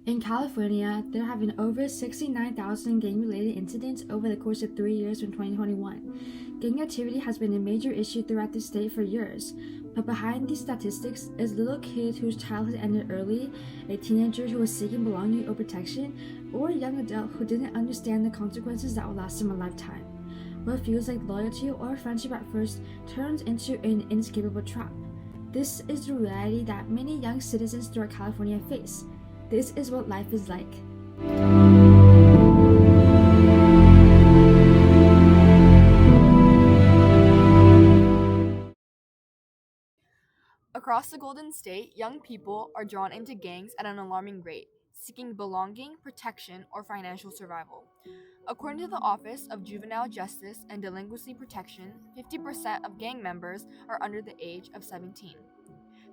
In California, there have been over 69,000 gang-related incidents over the course of 3 years from 2021. Gang activity has been a major issue throughout the state for years, but behind these statistics is a little kid whose childhood ended early, a teenager who was seeking belonging or protection, or a young adult who didn't understand the consequences that will last him a lifetime. What feels like loyalty or friendship at first turns into an inescapable trap. This is the reality that many young citizens throughout California face. This is what life is like. Across the Golden State, young people are drawn into gangs at an alarming rate, seeking belonging, protection, or financial survival. According to the Office of Juvenile Justice and Delinquency Protection, 50% of gang members are under the age of 17.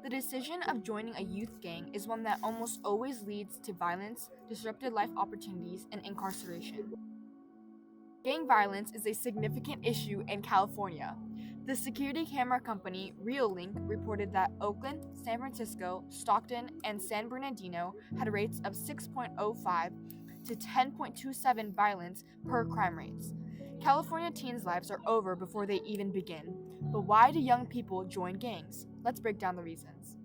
The decision of joining a youth gang is one that almost always leads to violence, disrupted life opportunities, and incarceration. Gang violence is a significant issue in California. The security camera company RealLink reported that Oakland, San Francisco, Stockton, and San Bernardino had rates of 6.05 to 10.27 violence per crime rates. California teens' lives are over before they even begin. But why do young people join gangs? Let's break down the reasons.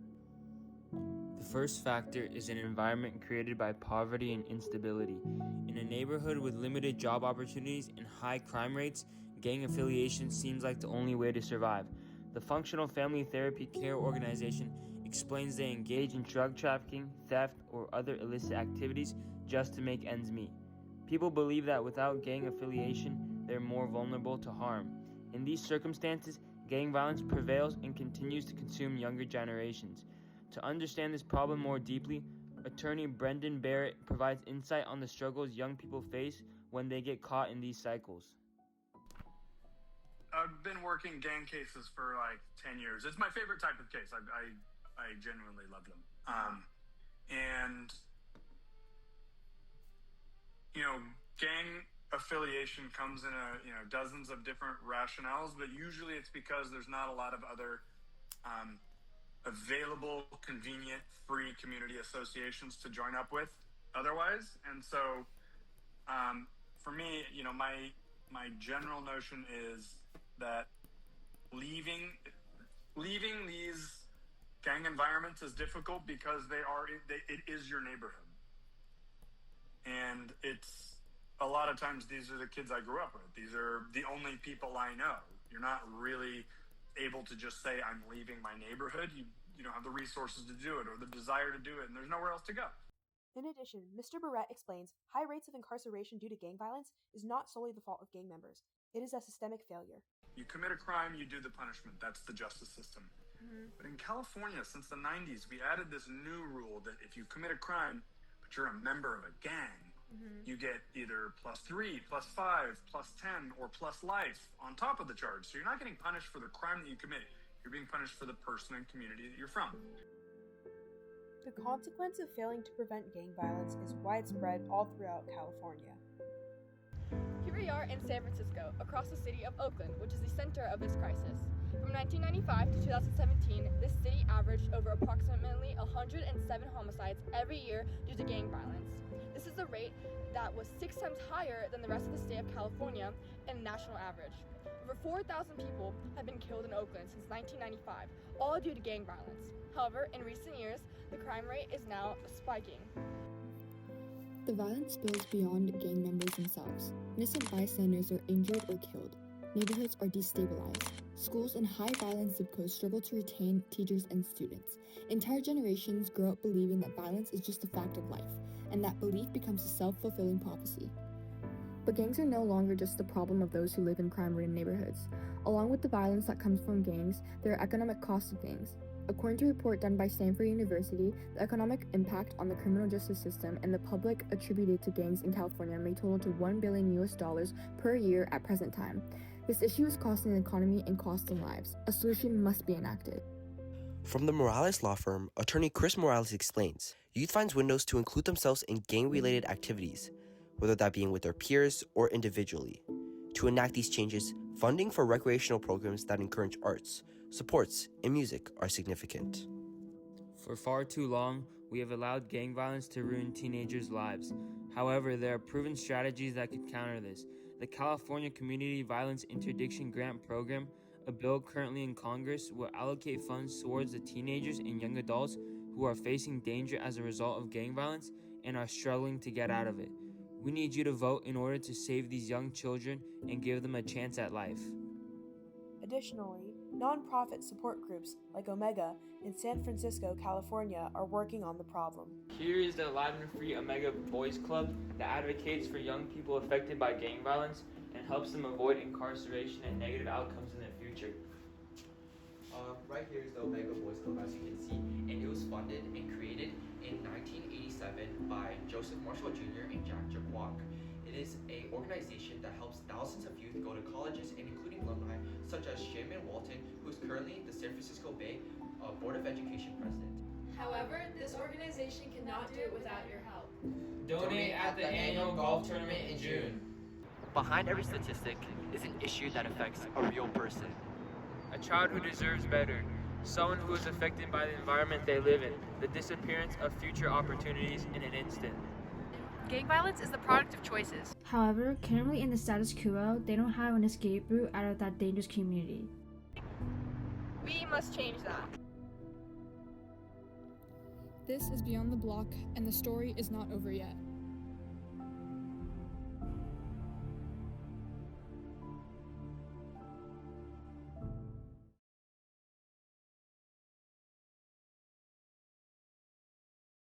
The first factor is an environment created by poverty and instability. In a neighborhood with limited job opportunities and high crime rates, gang affiliation seems like the only way to survive. The Functional Family Therapy Care Organization explains they engage in drug trafficking, theft, or other illicit activities just to make ends meet. People believe that without gang affiliation, they're more vulnerable to harm. In these circumstances, gang violence prevails and continues to consume younger generations. To understand this problem more deeply, attorney Brendan Barrett provides insight on the struggles young people face when they get caught in these cycles. I've been working gang cases for like 10 years. It's my favorite type of case. I genuinely love them. And, gang affiliation comes in dozens of different rationales, but usually it's because there's not a lot of other available, convenient, free community associations to join up with otherwise. And so, for me, my general notion is that leaving these gang environments is difficult because it is your neighborhood, and it's a lot of times these are the kids I grew up with. These are the only people I know. You're not really able to just say I'm leaving my neighborhood. You don't have the resources to do it or the desire to do it, and there's nowhere else to go. In addition, Mr. Barrett explains high rates of incarceration due to gang violence is not solely the fault of gang members. It is a systemic failure. You commit a crime, you do the punishment. That's the justice system. But in California, since the 90s, we added this new rule that if you commit a crime, but you're a member of a gang, you get either +3, +5, +10, or +life on top of the charge. So you're not getting punished for the crime that you commit. You're being punished for the person and community that you're from. The consequence of failing to prevent gang violence is widespread all throughout California. Here we are in San Francisco, across the city of Oakland, which is the center of this crisis. From 1995 to 2017, this city averaged over approximately 107 homicides every year due to gang violence. This is a rate that was 6 times higher than the rest of the state of California and the national average. Over 4,000 people have been killed in Oakland since 1995, all due to gang violence. However, in recent years, the crime rate is now spiking. The violence spills beyond gang members themselves. Innocent bystanders are injured or killed. Neighborhoods are destabilized. Schools in high-violence zip codes struggle to retain teachers and students. Entire generations grow up believing that violence is just a fact of life, and that belief becomes a self-fulfilling prophecy. But gangs are no longer just the problem of those who live in crime-ridden neighborhoods. Along with the violence that comes from gangs, there are economic costs of gangs. According to a report done by Stanford University, the economic impact on the criminal justice system and the public attributed to gangs in California may total to $1 billion per year at present time. This issue is costing the economy and costing lives. A solution must be enacted. From the Morales law firm, attorney Chris Morales explains, youth finds windows to include themselves in gang-related activities, whether that being with their peers or individually. To enact these changes, funding for recreational programs that encourage arts, sports, and music are significant. For far too long, we have allowed gang violence to ruin teenagers' lives. However, there are proven strategies that could counter this. The California Community Violence Interdiction Grant Program, a bill currently in Congress, will allocate funds towards the teenagers and young adults who are facing danger as a result of gang violence and are struggling to get out of it. We need you to vote in order to save these young children and give them a chance at life. Additionally, nonprofit support groups like Omega in San Francisco, California are working on the problem. Here is the Alive and Free Omega Boys Club that advocates for young people affected by gang violence and helps them avoid incarceration and negative outcomes in the future. Right here is the Omega Boys Club, as you can see, and it was funded and created in 1987 by Joseph Marshall Jr. and Jack Jaquak. It is an organization that helps thousands of youth go to colleges and including alumni such as Shaman Walton, who is currently the San Francisco Bay Board of Education president. However, this organization cannot do it without your help. Donate at the annual golf tournament in June. Behind every statistic is an issue that affects a real person. A child who deserves better. Someone who is affected by the environment they live in. The disappearance of future opportunities in an instant. Gang violence is the product of choices. However, currently in the status quo, they don't have an escape route out of that dangerous community. We must change that. This is Beyond the Block, and the story is not over yet.